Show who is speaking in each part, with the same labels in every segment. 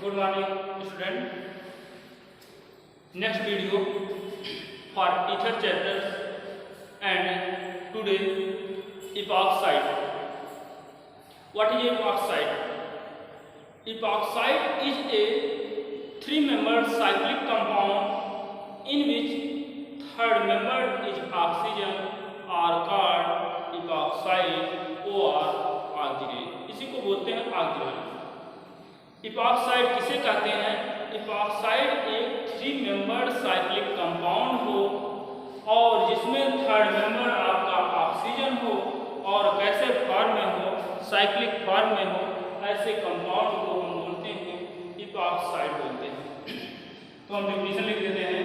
Speaker 1: Good morning, student. Next video for teacher chapters, and today epoxide. What is epoxide? Epoxide is a three-membered cyclic compound in which third member is oxygen or called epoxide or oxidate. इसी को बोलते हैं oxidate. Epoxide किसे कहते हैं? Epoxide एक three membered cyclic compound हो और जिसमें थर्ड मेंबर आपका ऑक्सीजन हो और कैसे फॉर्म में हो, साइक्लिक फॉर्म में हो, ऐसे कंपाउंड को हम बोलते हैं इपॉक्साइड बोलते हैं. तो हम डेफिनेशन लिख देते हैं.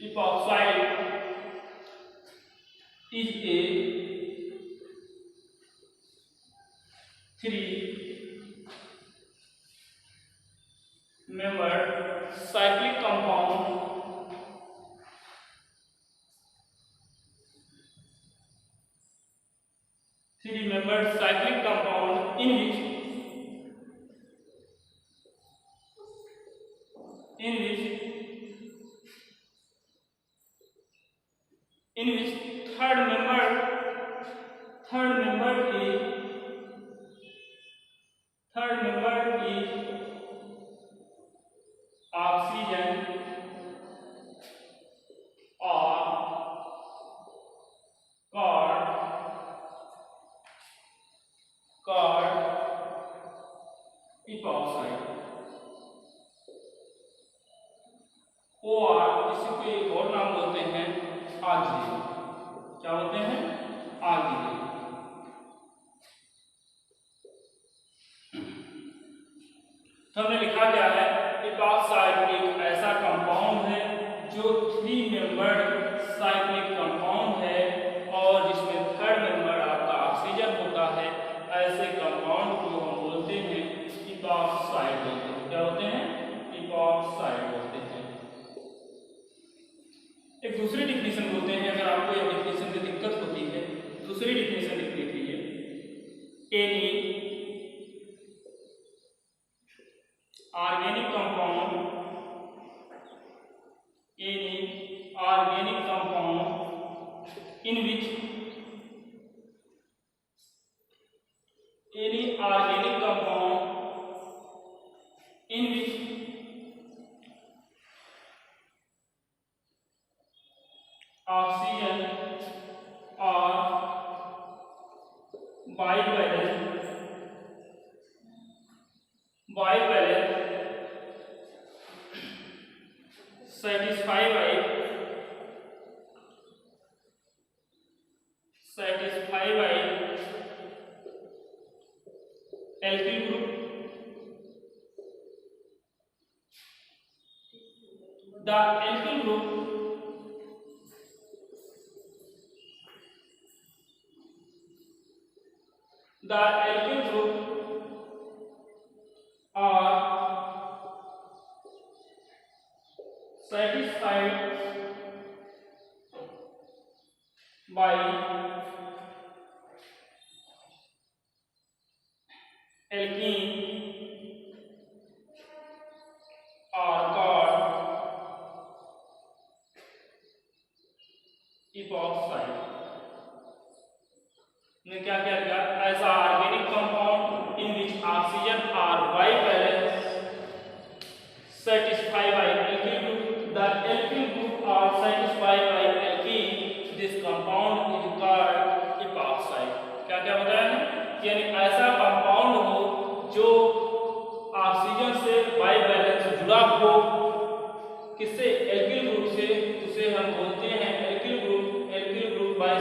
Speaker 1: Epoxide is a three-membered cyclic compound in which third member is oxygen or called epoxide. और इसी को एक और नाम बोलते हैं ऑक्सीडेट. क्या बोलते हैं? ऑक्सीडेट. तो हमने लिखा क्या है? इपॉक्साइड एक ऐसा कंपाउंड है जो थ्री मेंबर्ड साइक्लिक कंपाउंड है और जिसमें थर्ड मेंबर आपका ऑक्सीजन होता है. ऐसे कंपाउंड को हम बोलते हैं इपॉक्साइड बोलते हैं. क्या होते हैं? इपॉक्साइड बोलते हैं. एक दूसरी डिफिनेशन बोलते हैं. अगर आपको ये डिफिनेशन में दिक्कत होती है, दूसरी डिफिनेशन लिख लीजिए. Any organic compound in which oxygen or bivalent satisfy by alkyl group. The alkyl group are satisfied by alkene or called epoxide. ने क्या क्या लिखा? ऐसा organic compound in which oxygen are bivalent satisfied by alkyl group. The alkyl group are satisfied by alkene. This compound is called epoxide. क्या क्या बताया है? यानी ऐसा कंपाउंड हो जो ऑक्सीजन से बाइवैलेंस जुड़ा हो, किससे? एल्किल ग्रुप से. उसे हम बोलते हैं alkyl group bye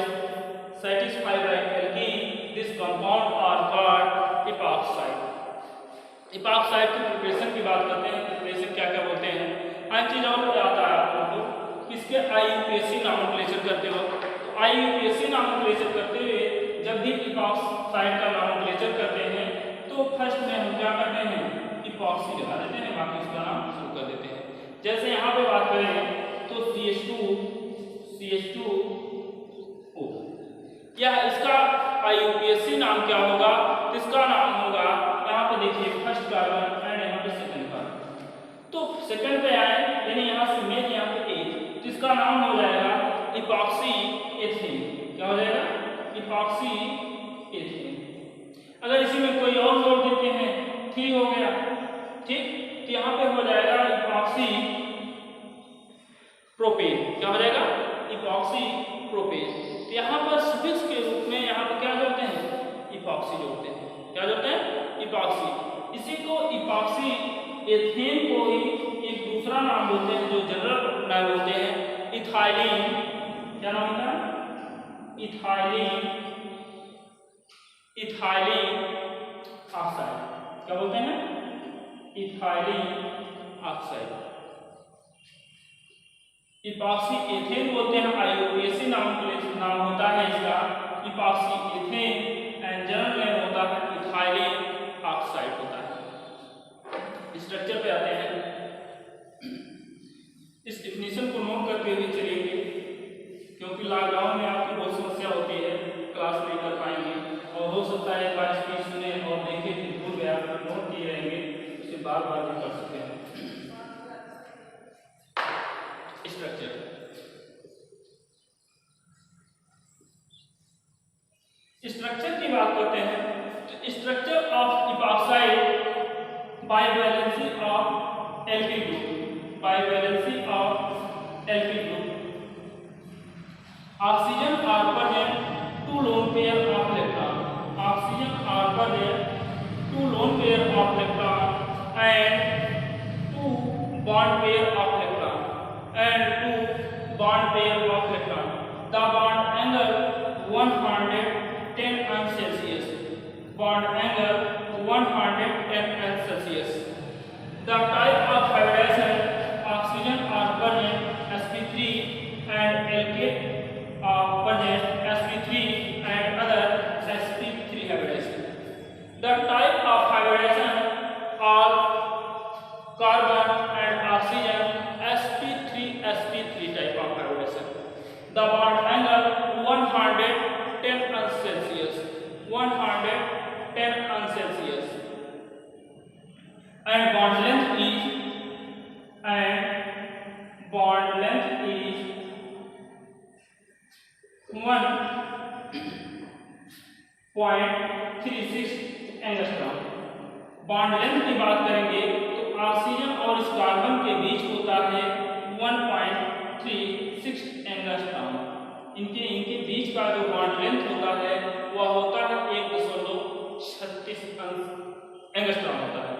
Speaker 1: satisfied by alkene. This compound are called epoxide. Epoxide की प्रिपरेशन की बात करते हैं. प्रिपरेशन क्या क्या बोलते हैं? एक चीज और आता है आप लोगों को, इसके IUPAC नॉमेनक्लेचर करते वक्त. तो IUPAC नॉमेनक्लेचर करते हुए जब भी इपॉक्साइड का नॉमेनक्लेचर करते हैं तो फर्स्ट में हम क्या करते हैं? इपॉक्सी लगा देते हैं, बाकी उसका नाम शुरू कर देते हैं. जैसे यहाँ पे बात करें तो CH2O, यह इसका IUPAC नाम क्या होगा? इसका नाम सेकंड पे आए यानी यहाँ से मेन यहाँ पे एथ, जिसका नाम हो जाएगा इपॉक्सी एथेन। क्या हो जाएगा? Epoxy ethane. अगर इसी में कोई और जोड़ देते हैं 3 हो गया, ठीक, तो यहाँ पे हो जाएगा इपॉक्सी प्रोपेन। क्या हो जाएगा? Epoxy propane. तो यहाँ पर सफिक्स के रूप में यहाँ पर क्या जोड़ते हैं? इपॉक्सी जोड़ते हैं। क्या जोड़ते हैं? इपॉक्सी। इसी को इपॉक्सी एथेन को ही एक दूसरा नाम बोलते हैं, जो जनरल नाम बोलते हैं इथाइलिन। क्या नाम होता है? Ethylene, ethylene oxide. क्या बोलते हैं? Ethylene oxide. इपॉक्सी एथेन बोलते हैं, IUPAC नाम होता है इसका epoxy ethane, and general name होता है इथाइलिन ऑक्साइड होता है। स्ट्रक्चर पे आते हैं। इस डिफिनीशन को नोट करते हुए चलेंगे, क्योंकि लॉकडाउन में आपकी बहुत समस्या होती है, क्लास नहीं कर पाएंगे, और हो सकता है बार स्पीच सुने और देखे फिर भूल गया, नोट किए रहेंगे, उसे बार बार भी कर सकते हैं। स्ट्रक्चर, स्ट्रक्चर की बात करते हैं तो structure of epoxide bivalency of alkyl group, bivalency of alkyl group. Oxygen are present 2 lone pair of electron, oxygen are present 2 lone pair of electron and 2 bond pair of electron and 2 bond pair of electron. The bond angle 110 Celsius, bond angle 110 Celsius. The type of hybridization, oxygen are present sp3 and alkane present sp3 and other sp3 hybridization. The type of hybridization are carbon and oxygen sp3 type of hybridization. The bond angle 110 Celsius, 110 Celsius, and bond length is 1.36 angstrom. Bond length की बात करेंगे तो oxygen और इस carbon के बीच होता है 1.36 angstrom. इनके बीच का जो बॉन्ड लेंथ होता है वह होता है 1.36 एंगस्ट्रॉम होता है।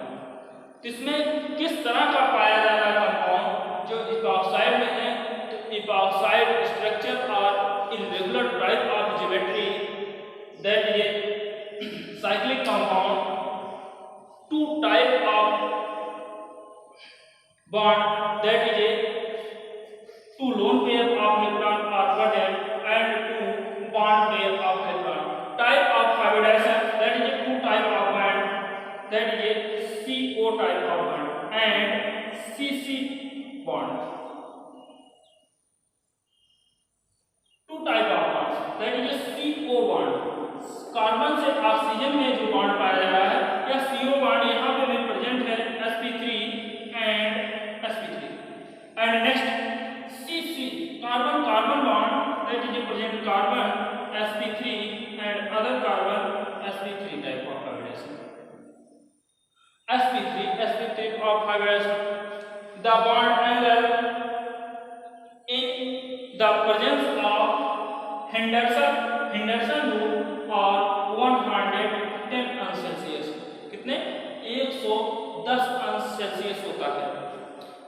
Speaker 1: तो इसमें किस तरह का पाया जा रहा है कंपाउंड जो इपॉक्साइड में है? तो इपॉक्साइड स्ट्रक्चर और irregular type of geometry, that is a cyclic compound. 2 type of bond, that is a 2 lone pair of electron are present and 2 bond pair of electron. Type of hybridization, that is a 2 type of bond, that is a CO type of bond and CC bond. 2 type of bonds, that is a CO bond. Carbon से oxygen में जो bond पाया जा रहा है या CO bond यहाँ पे भी प्रेजेंट है sp3 and sp3. And next CC, carbon carbon bond, that is a present carbon sp3 and other carbon sp3 type of hybridization. sp3 of hybridization. The bond angle in the presence of Henderson rule और 110 Celsius, कितने? 110 Celsius होता है।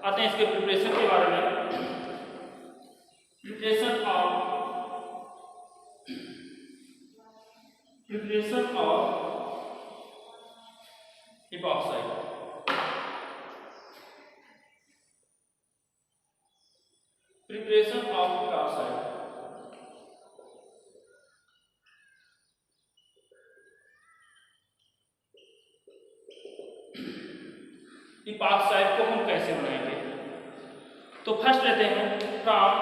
Speaker 1: आते हैं इसके preparation के बारे में। Preparation of epoxide. Preparation of epoxide. Epoxide को हम कैसे बनाएंगे? तो फर्स्ट लेते हैं फ्रॉम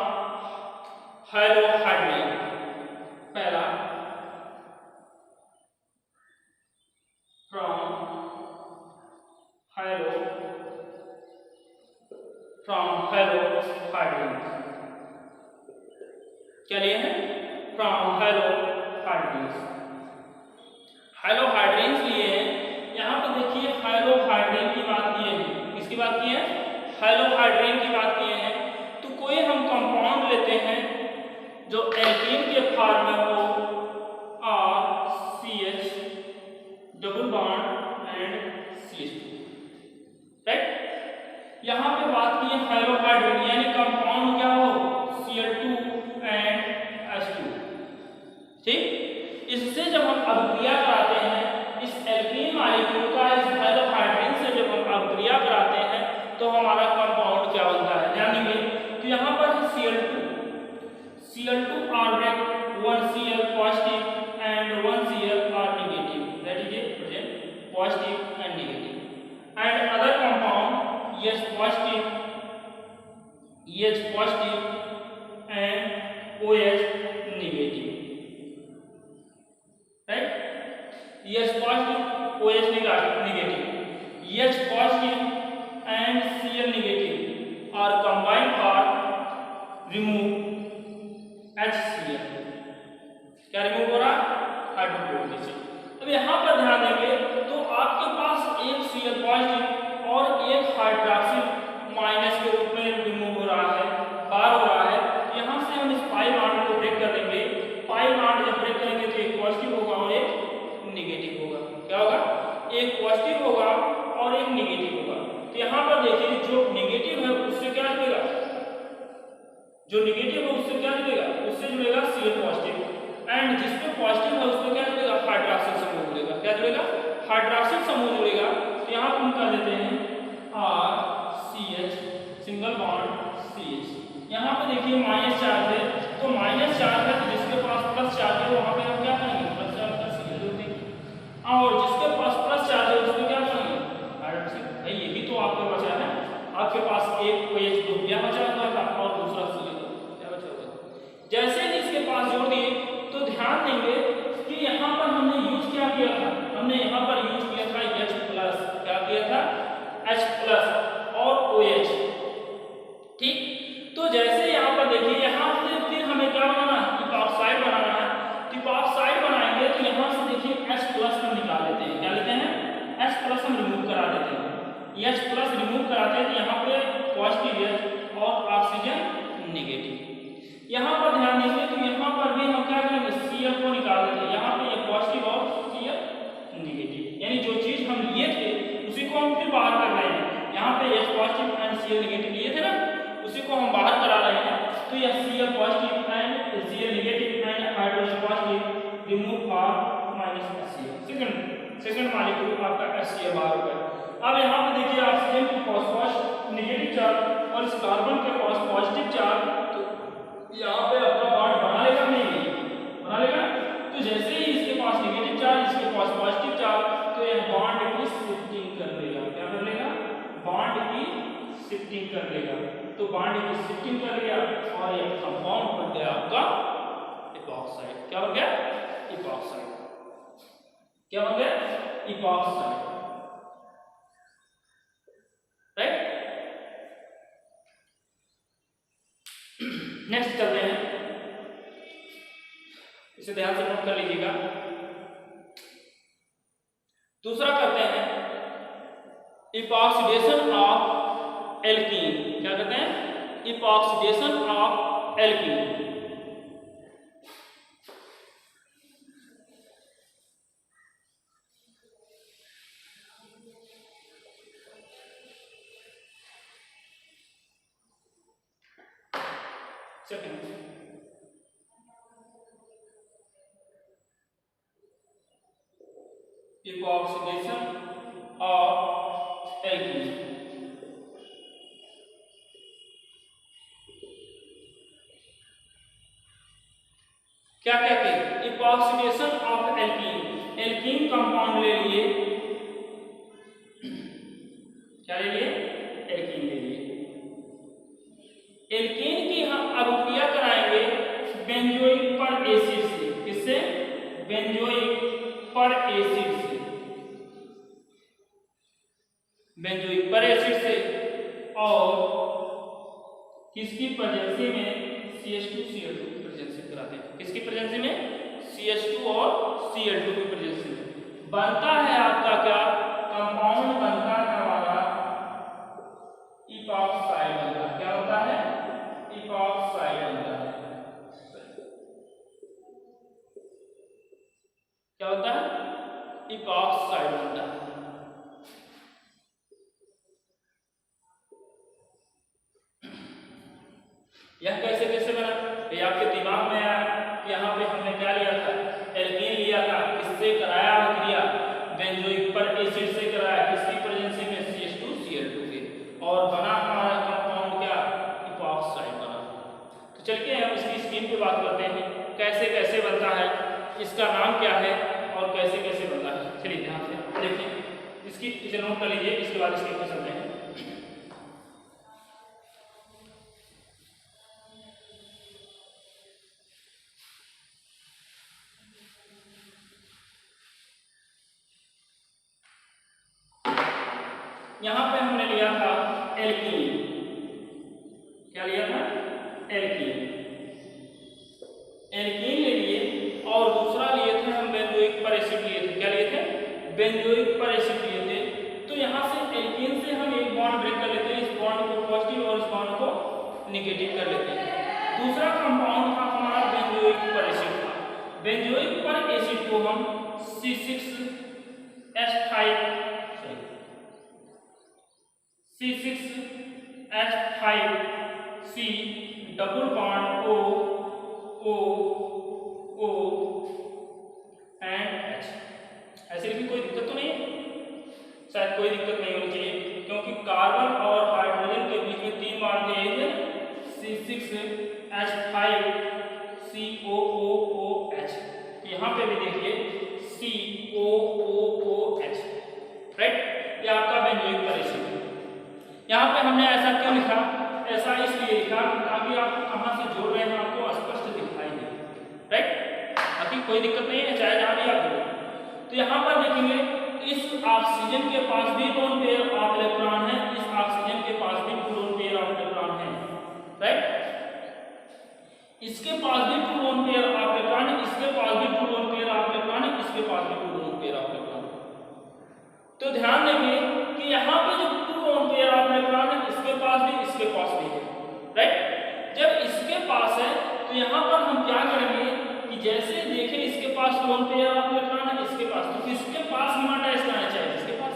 Speaker 1: हाइड्रोहाइड्रिन। पहला फ्रॉम हाइड्रोहाइड्रिन, फ्रॉम हेलोहाइड्रिन। क्या लिए हैं? From halohydrin. हेलोहाइड्रिन लिए हैं। यहाँ पर देखिए हेलोहाइड्रिन की बात किए हैं। किसकी बात की है? हेलोहाइड्रिन की बात किए हैं। तो कोई हम कंपाउंड लेते हैं जो एल्कीन के फॉर्म में हो, CH double bond and CH2, right. यहाँ पे बात की है हेलोहाइड्रिन यानी कंपाउंड क्या हो? Cl2 एंड H2, ठीक। इससे जब हम अभिक्रिया कराते हैं इस एल्कीन मॉलिक्यूल का इस हेलोहाइड्रिन से जब हम अभिक्रिया कराते हैं तो हमारा कंपाउंड क्या बनता है? जानेंगे। तो यहाँ पर Cl2 orbit 1Cl positive and 1Cl are negative, that is a present positive and negative, and other compound H positive and OH negative, right? H positive, OH negative, H positive and Cl negative are combined for remove HCl। क्या remove हो रहा? Hydrochloric acid. अब यहाँ पर ध्यान देंगे तो आपके पास एक Cl पॉजिटिव और एक हाइड्रोक्सिल माइनस के रूप में रिमूव हो रहा है, बाहर हो रहा है। यहाँ से हम इस पाई बॉन्ड को ब्रेक कर देंगे। पाई बॉन्ड जब ब्रेक करेंगे तो एक पॉजिटिव होगा और एक नेगेटिव होगा। क्या होगा? एक पॉजिटिव होगा और एक नेगेटिव होगा। तो यहाँ पर देखिए जो नेगेटिव है उससे क्या जुड़ेगा? जो नेगेटिव है उससे क्या जुड़ेगा? उससे जुड़ेगा Cl पॉजिटिव, एंड जिसपे पॉजिटिव है उसपे क्या जुड़ेगा? हाइड्रोक्सिल समूह जुड़ेगा। क्या जुड़ेगा? हाइड्रोक्सिल समूह जुड़ेगा। तो यहाँ पर हम कर देते हैं RCH सिंगल बॉन्ड CH। यहाँ पे देखिए माइनस चार्ज है, तो माइनस चार्ज है तो जिसके पास प्लस चार्ज है वहाँ पे हम क्या करेंगे? प्लस चार्ज का Cl जोड़ देंगे। और जिसके पास प्लस चार्ज है उसमें क्या करेंगे? हाइड्रोक्सिल। भाई ये भी तो आपके बचा है। आपके पास एक OH ग्रुप क्या बचा हुआ था और दूसरा Cl क्या बचा हुआ था। जैसे ही इसके पास जोड़ दिए तो ध्यान देंगे कि यहाँ पर हमने यूज क्या किया था? हमने यहाँ पर यूज किया था H+। क्या किया था? H+ और OH, ठीक। तो जैसे यहाँ पर देखिए यहाँ से फिर हमें क्या बनाना है? इपॉक्साइड बनाना है। इपॉक्साइड बनाएंगे तो यहाँ से देखिए H+ हम निकाल लेते हैं। क्या लेते हैं? H+ हम रिमूव करा देते हैं। H+ रिमूव कराते हैं तो यहाँ पे पॉजिटिव H और ऑक्सीजन नेगेटिव। यहाँ पर ध्यान देंगे तो यहाँ पर भी हम क्या करेंगे? Cl को निकाल देंगे। यहाँ पे ये पॉजिटिव और Cl नेगेटिव, यानी जो चीज हम लिए थे उसी को हम फिर बाहर कर रहे हैं। यहाँ पे H positive and Cl negative लिए थे ना, उसी को हम बाहर करा रहे हैं। तो यह Cl positive and Cl negative and hydrogen positive remove for -HCl। Second molecule आपका HCl बाहर हो गया। अब यहाँ पे देखिए ऑक्सीजन की फॉस्फोरस नेगेटिव चार्ज और इस कार्बन के पास पॉजिटिव चार्ज, तो यहाँ पे अपना बॉन्ड बना लेगा नहीं? बना लेगा। तो जैसे ही इसके पास नेगेटिव चार्ज, इसके पास पॉजिटिव चार्ज, तो यह बॉन्ड की शिफ्टिंग कर लेगा। क्या कर लेगा? बॉन्ड की शिफ्टिंग कर लेगा। तो बॉन्ड की शिफ्टिंग कर लिया और यह कंपाउंड बन गया आपका इपॉक्साइड। क्या बन गया? इपॉक्साइड। क्या बन गया? Epoxide, right. नेक्स्ट चलते हैं, इसे ध्यान से नोट कर लीजिएगा। दूसरा करते हैं इपॉक्सीडेशन ऑफ एल्कीन। क्या कहते हैं? Epoxidation of alkene. Epoxidation of alkene। क्या कहते हैं? Epoxidation of alkene. Alkene compound ले लिए। क्या ले लिए? एल्कीन ले लिए। एल्कीन की हम अभिक्रिया कराएंगे बेंजोइक पर एसिड से। किससे? बेंजोइक पर एसिड से। बेंजोइक पर एसिड से। और किसकी प्रेजेंसी में CH2 Cl2 की प्रेजेंसी कराते हैं, किसकी प्रेजेंसी में CH2 और Cl2 की प्रेजेंसी में बनता है आपका क्या कंपाउंड बनता है हमारा इपॉक्साइड बनता है, क्या होता है इपॉक्साइड बनता है, क्या होता है इपॉक्साइड बनता है। यह कैसे कैसे बना ये आपके दिमाग में आया, यहाँ पे हमने क्या लिया था एल्कीन लिया था, किससे कराया क्रिया बेंजोइक पर एसिड से कराया, किसकी प्रेजेंसी में CH2 Cl2 के, और बना हमारा कंपाउंड क्या इपॉक्साइड बना। तो चलिए हम इसकी स्कीम पे बात करते हैं, कैसे कैसे बनता है, इसका नाम क्या है और कैसे कैसे बनता है। चलिए ध्यान से देखिए, इसकी इसे नोट कर लीजिए, इसके बाद इसके चलते हैं। यहाँ पे हमने लिया था एल्कीन, क्या लिया था एल्कीन, एल्कीन ले लिए और दूसरा लिए थे हम बेंजोइक पर एसिड लिए थे, क्या लिए थे बेंजोइक पर एसिड लिए थे। तो यहाँ से एल्कीन से हम एक बॉन्ड ब्रेक कर लेते हैं, इस बॉन्ड को पॉजिटिव और इस बॉन्ड को नेगेटिव कर लेते हैं। दूसरा कंपाउंड था हमारा बेंजोइक पर एसिड था, बेंजोइक पर एसिड को हम C6H5C double bond O and H, ऐसे लिखी कोई दिक्कत तो नहीं है, शायद कोई दिक्कत नहीं होनी चाहिए, क्योंकि कार्बन और हाइड्रोजन के बीच में 3 बॉन्ड थे, C6H5COOOH, यहाँ पे भी देखिए COOOH, राइट, ये आपका बेंजोइक पर एसिड है। यहाँ पे हमने ऐसा क्यों लिखा, ऐसा इसलिए लिखा ताकि आप कहाँ से जोड़ रहे हैं आपको स्पष्ट दिखाई दे, राइट, बाकी कोई दिक्कत नहीं है, चाहे जहाँ भी आप जोड़ें। तो यहाँ पर देखेंगे इस ऑक्सीजन के पास भी लोन पेयर ऑफ इलेक्ट्रॉन है, इस ऑक्सीजन के पास भी लोन पेयर ऑफ इलेक्ट्रॉन है, राइट, इसके पास भी two lone pair of electron है, इसके पास भी two lone pair of electron है, इसके पास भी two lone pair of electron. तो ध्यान देंगे कि यहाँ पे जो two lone pair of electron है, इसके पास भी इसके पास भी है, राइट। जब इसके पास है तो यहाँ पर हम क्या करेंगे कि जैसे देखें इसके पास लोन पेयर ऑफ इलेक्ट्रॉन है, इसके पास, तो किसके पास हम अटैच करना चाहिए इसके पास,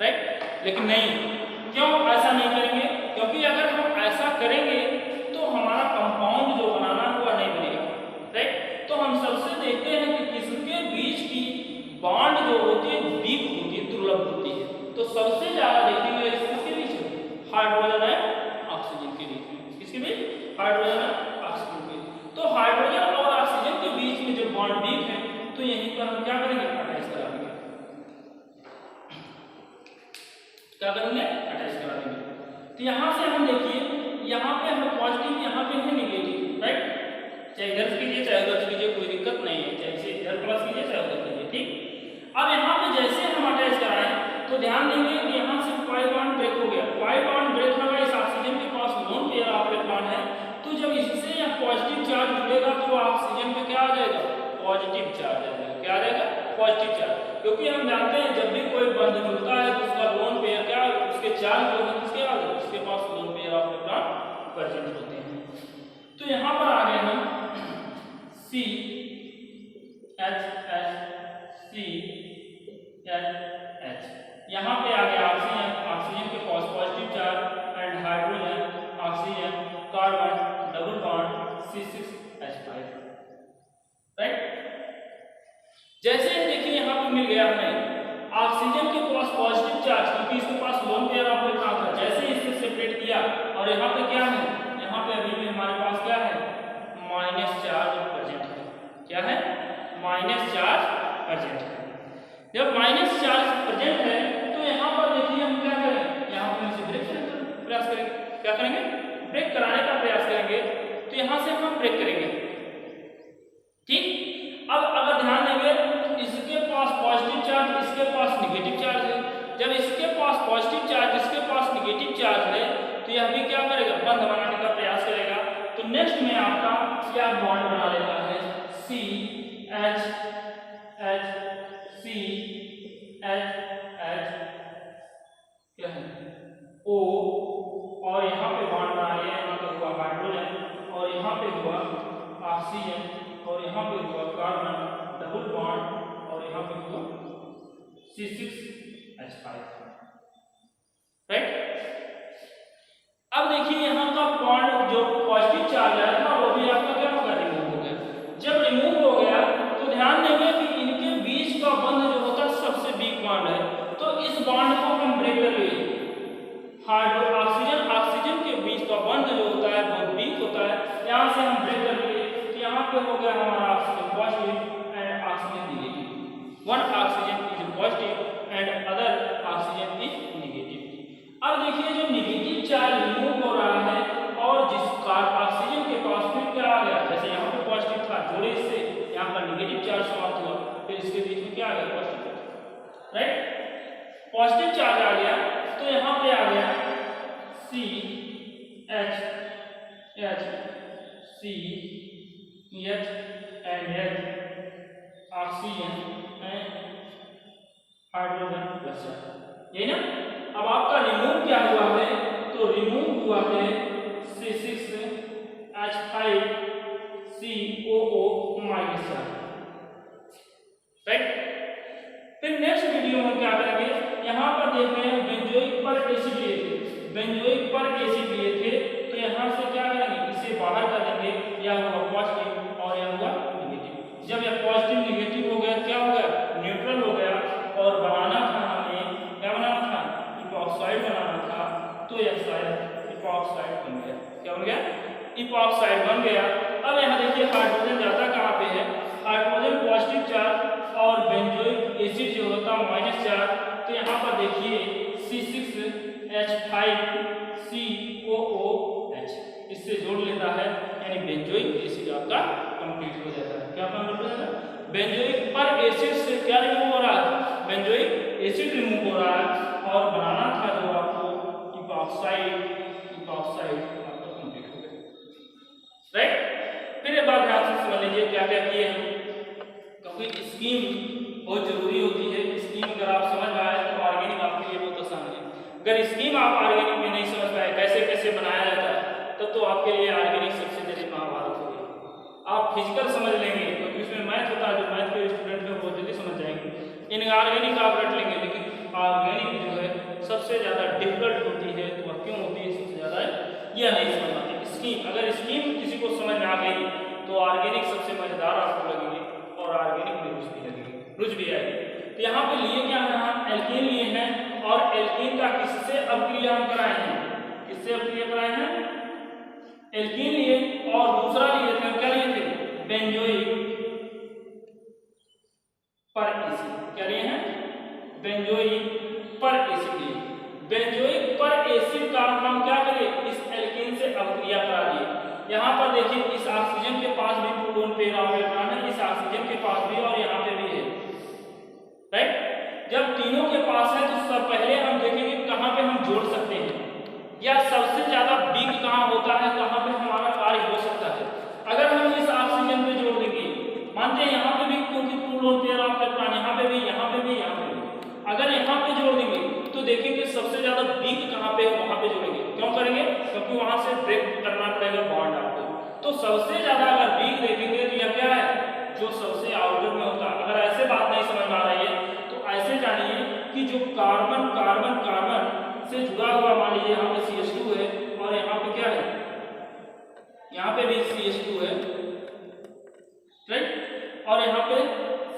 Speaker 1: राइट, लेकिन नहीं, क्यों ऐसा नहीं करेंगे, क्योंकि अगर हम ऐसा करेंगे तो हमारा कंपाउंड जो बनाना हुआ नहीं बनेगा, राइट। तो हम सबसे देखते हैं कि किसके बीच की बॉन्ड जो होती है वीक होती है, दुर्लभ होती है, तो सबसे ज्यादा देखेंगे किसके बीच में हाइड्रोजन है ऑक्सीजन के बीच में, किसके बीच हाइड्रोजन है ऑक्सीजन के बीच। तो हाइड्रोजन और ऑक्सीजन के बीच में जो बॉन्ड वीक है तो यहीं पर हम क्या करेंगे अटैच करा देंगे, क्या करेंगे अटैच करा देंगे। तो यहाँ से हम देखिए यहाँ पे हम पॉजिटिव, यहाँ पे है नेगेटिव, राइट, चाहे इधर कीजिए चाहे उधर कीजिए कोई दिक्कत नहीं है, चाहे इसे इधर प्लस कीजिए चाहे उधर कीजिए, ठीक। अब यहाँ पे जैसे हम अटैच कराएं तो ध्यान देंगे कि यहाँ से पाई बॉन्ड ब्रेक हो गया, पाई बॉन्ड ब्रेक होगा, इस ऑक्सीजन के पास लोन पेयर ऑफ इलेक्ट्रॉन है, तो जब इससे यहाँ पॉजिटिव चार्ज जुड़ेगा तो ऑक्सीजन पे क्या आ जाएगा पॉजिटिव चार्ज आ जाएगा, क्या आ जाएगा पॉजिटिव चार्ज, क्योंकि हम जानते हैं जब भी कोई बंध जुड़ता है तो उसका लोन पेयर क्या उसके चार्ज जो है किसके आ गए, उसके पास lone pair of electron present होते हैं। तो यहाँ पर आ गए हम CHH, यहाँ पे आ गया ऑक्सीजन, ऑक्सीजन के पास positive charge and hydrogen oxygen carbon double bond C6H5, right. जैसे देखिए यहाँ पे मिल गया हमें ऑक्सीजन के पास पॉजिटिव चार्ज, क्योंकि इसके पास लोन पेयर ऑफ इलेक्ट्रॉन था, जैसे इससे सेपरेट किया और यहाँ पे क्या है, यहाँ पे अभी भी हमारे पास क्या है माइनस चार्ज प्रेजेंट है, क्या है माइनस चार्ज प्रेजेंट है। जब माइनस चार्ज प्रेजेंट है तो यहाँ पर देखिए हम क्या करें, यहाँ पर इसे ब्रेक करने का प्रयास करेंगे, क्या करेंगे ब्रेक कराने का प्रयास करेंगे, तो यहाँ से हम ब्रेक करेंगे, ठीक। अब अगर ध्यान देंगे इसके पास पॉजिटिव चार्ज, इसके पास नेगेटिव चार्ज है, जब इसके पास पॉजिटिव चार्ज, इसके पास नेगेटिव चार्ज है तो यह भी क्या करेगा बंध बनाने का नेक्स्ट में आपका क्या बॉन्ड बना लेता है, C H H C H H क्या है ओ, और यहाँ पे बॉन्ड बना लिया, यहाँ पे हुआ हाइड्रोजन और यहाँ पे हुआ ऑक्सीजन और यहाँ पे हुआ कार्बन डबल बॉन्ड और यहाँ पे हुआ C6H5, राइट। अब देखिए यहाँ का बॉन्ड जो पॉजिटिव चार्ज आया था वो भी आपका क्या होगा, रिमूव हो गया। जब रिमूव हो गया तो ध्यान देंगे कि इनके बीच का बंध जो होता है सबसे वीक बॉन्ड है, तो इस बॉन्ड को हम ब्रेक कर लिए। हाइड्रो ऑक्सीजन के बीच का बॉन्ड जो होता है बहुत वीक होता है, यहाँ से हम ब्रेक कर लिए, तो यहाँ पे हो गया हमारा oxygen positive and oxygen negative. One oxygen is positive and other oxygen is negative. अब देखिए जो नेगेटिव चार्ज रिमूव हो रहा है और जिसका ऑक्सीजन के पास फिर क्या आ गया, जैसे यहाँ पे पॉजिटिव था जोड़े इससे यहाँ पर नेगेटिव चार्ज समाप्त हुआ, फिर इसके बीच में क्या आ गया, पॉजिटिव, राइट। पॉजिटिव चार्ज आ गया तो यहाँ पे आ गया C H H C H and H oxygen and hydrogen plus, यही ना। अब आपका रिमूव क्या हुआ है, तो रिमूव हुआ है C6H5COO -, राइट। फिर नेक्स्ट वीडियो में क्या करेंगे, यहाँ पर देख रहे हैं बेंजोइक पर एसिड लिए थे, बेंजोइक पर एसिड लिए थे, तो यहाँ से क्या करेंगे, इसे बाहर कर देंगे, यह हुआ पॉजिटिव और यह हुआ नेगेटिव। जब यह पॉजिटिव नेगेटिव हो गया क्या हो गया, न्यूट्रल हो गया, और बनाना था हमें क्या बनाना था, इपॉक्साइड बनाना था, तो यह शायद इपॉक्साइड बन गया। क्या बन गया, इपॉक्साइड बन गया। अब यहाँ देखिए हाइड्रोजन जाता कहाँ पे है, हाइड्रोजन पॉजिटिव चार्ज और बेंजोइक एसिड जो होता है माइनस चार्ज, तो यहाँ पर देखिए C6H5COOH इससे जोड़ लेता है, यानी बेंजोइक एसिड आपका कंप्लीट हो जाता है। क्या कंप्लीट हो जाता है, बेंजोइक पर एसिड से क्या रिमूव हो रहा है, बेंजोइक एसिड रिमूव हो रहा है, और बनाना था जो आपको इपॉक्साइड आपका कंप्लीट हो गया, राइट। फिर एक बात ध्यान से समझ लीजिए क्या क्या किए हम, क्योंकि स्कीम बहुत जरूरी होती है। स्कीम अगर आप समझ पाए तो ऑर्गेनिक आपके लिए बहुत आसान है। अगर स्कीम आप ऑर्गेनिक में नहीं समझ पाए कैसे कैसे बनाया जाता है, तब तो आपके लिए ऑर्गेनिक सबसे जल्दी महाभारत हो गया। आप फिजिकल समझ लेंगे क्योंकि उसमें मैथ होता है, जो मैथ के स्टूडेंट हैं बहुत जल्दी समझ जाएंगे। इनऑर्गेनिक आप रट लेंगे, लेकिन ऑर्गेनिक जो है सबसे ज़्यादा डिफिकल्ट होती है। तो वह क्यों होती है सबसे ज़्यादा, यह नहीं समझ पाते। स्कीम, अगर स्कीम किसी को समझ में आ गई तो ऑर्गेनिक सबसे मजेदार आपको लगेगी और ऑर्गेनिक में रुचि भी लगेगी, रुचि भी आएगी। तो यहाँ पे लिए क्या है, हम एल्कीन लिए हैं, और एल्कीन का किससे अपक्रिया हम कराए हैं, किससे अपक्रिया कराए हैं, एल्कीन लिए, और दूसरा लिए थे, क्या लिए थे, बेंजोइक पर एसिड। क्या लिए हैं, बेंजोइक पर एसिड लिए। बेंजोइक पर एसिड का हम क्या करें, इस एल्कीन से अपक्रिया करा दिए। यहाँ पर देखिए इस ऑक्सीजन के पास भी प्रोटॉन पेयर ऑफ इलेक्ट्रॉन है, इस ऑक्सीजन के पास भी और यहाँ पे भी है, राइट। जब तीनों के पास है तो सब पहले हम देखेंगे कहाँ पे हम जोड़ सकते हैं, या सबसे ज्यादा वीक कहाँ होता है, कहाँ पे हमारा कार्य हो सकता है। अगर हम इस ऑक्सीजन पे जोड़ देंगे, मानते हैं यहाँ पे भी क्योंकि प्रोटॉन पेयर ऑफ इलेक्ट्रॉन यहाँ पे भी, यहाँ पे भी, यहाँ पे भी, अगर यहाँ पे जोड़ देंगे तो देखेंगे सबसे ज्यादा वीक कहाँ पे है, वहां पे जोड़ेंगे। क्यों करेंगे, क्योंकि वहां से ब्रेक करना पड़ेगा बॉन्ड आपको। तो सबसे ज्यादा अगर वीक देखेंगे तो यह क्या है, जो सबसे आउटर में होता है। अगर ऐसे बात नहीं समझ में आ रही है तो ऐसे जानिए कि जो कार्बन कार्बन कार्बन से जुड़ा हुआ, मान लीजिए यहाँ पे CH2 है और यहाँ पे क्या है, यहाँ पे भी CH2 है, राइट, और यहाँ पे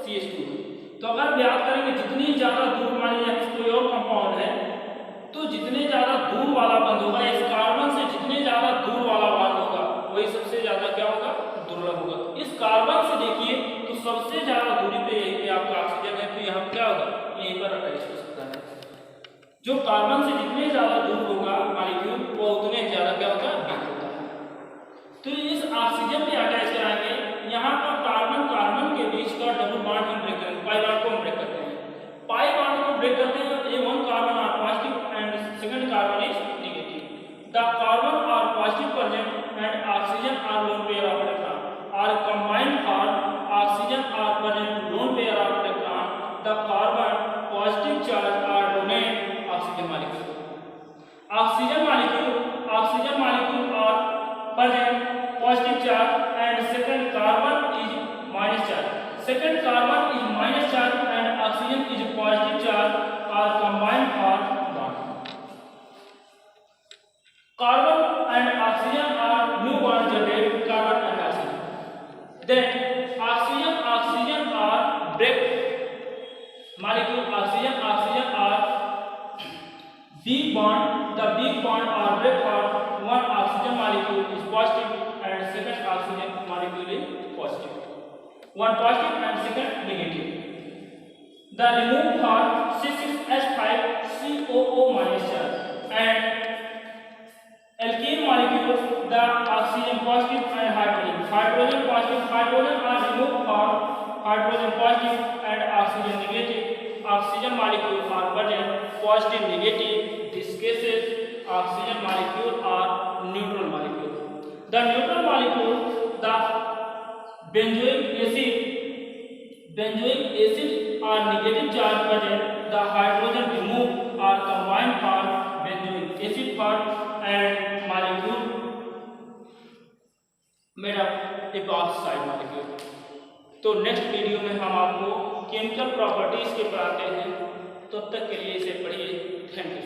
Speaker 1: CH2 है। तो अगर याद करेंगे जितनी ज्यादा दूर, मान लीजिए कोई और कंपाउंड है, तो जितने ज्यादा दूर वाला बंध होगा, इस कार्बन से जितने ज्यादा दूर वाला बंध होगा वही सबसे ज्यादा क्या होगा, दुर्लभ होगा। इस कार्बन से देखिए तो सबसे ज्यादा दूरी पे यहीं पे आपका ऑक्सीजन है, तो यहाँ क्या होगा, यहीं पर अटैच हो सकता है। जो कार्बन से जितने ज्यादा दूर होगा मॉलिक्यूल, वो उतने ज्यादा क्या होता है, वीक होता है। तो इस ऑक्सीजन पे अटैच कराएंगे, यहाँ पर कार्बन कार्बन के बीच का डबल बॉन्ड हम ब्रेक करेंगे, पाई बॉन्ड को हम ब्रेक करते हैं। पाई बॉन्ड को ब्रेक करते हैं तो A1 carbon are positive and second carbon is negative. The carbon are positive present and oxygen or lone pair of electron are combined for oxygen or present lone pair of electron, the carbon positive charge are donate oxygen molecule. Oxygen molecule are present positive charge and second carbon is minus charge. Second carbon is minus charge and oxygen is positive charge are combined for bond. Carbon and oxygen are new bond generate carbon and oxygen. Then oxygen are break molecule. Oxygen are big bond. The big bond are break for one oxygen molecule is positive and second oxygen molecule is positive. One positive and second negative. The remove for C6H5COO minus charge and alkene molecules, the oxygen positive and hydrogen positive. Hydrogen are removed for hydrogen positive and oxygen negative. Oxygen molecules are present positive negative. This cases oxygen molecule are neutral molecule. The neutral molecule, the benzoic acid are negative charge present. The hydrogen removed are combined for benzoic acid part and molecule made up epoxide molecule. तो next video में हम आपको chemical properties के पढ़ाते हैं, तब तक के लिए इसे पढ़िए। Thank you.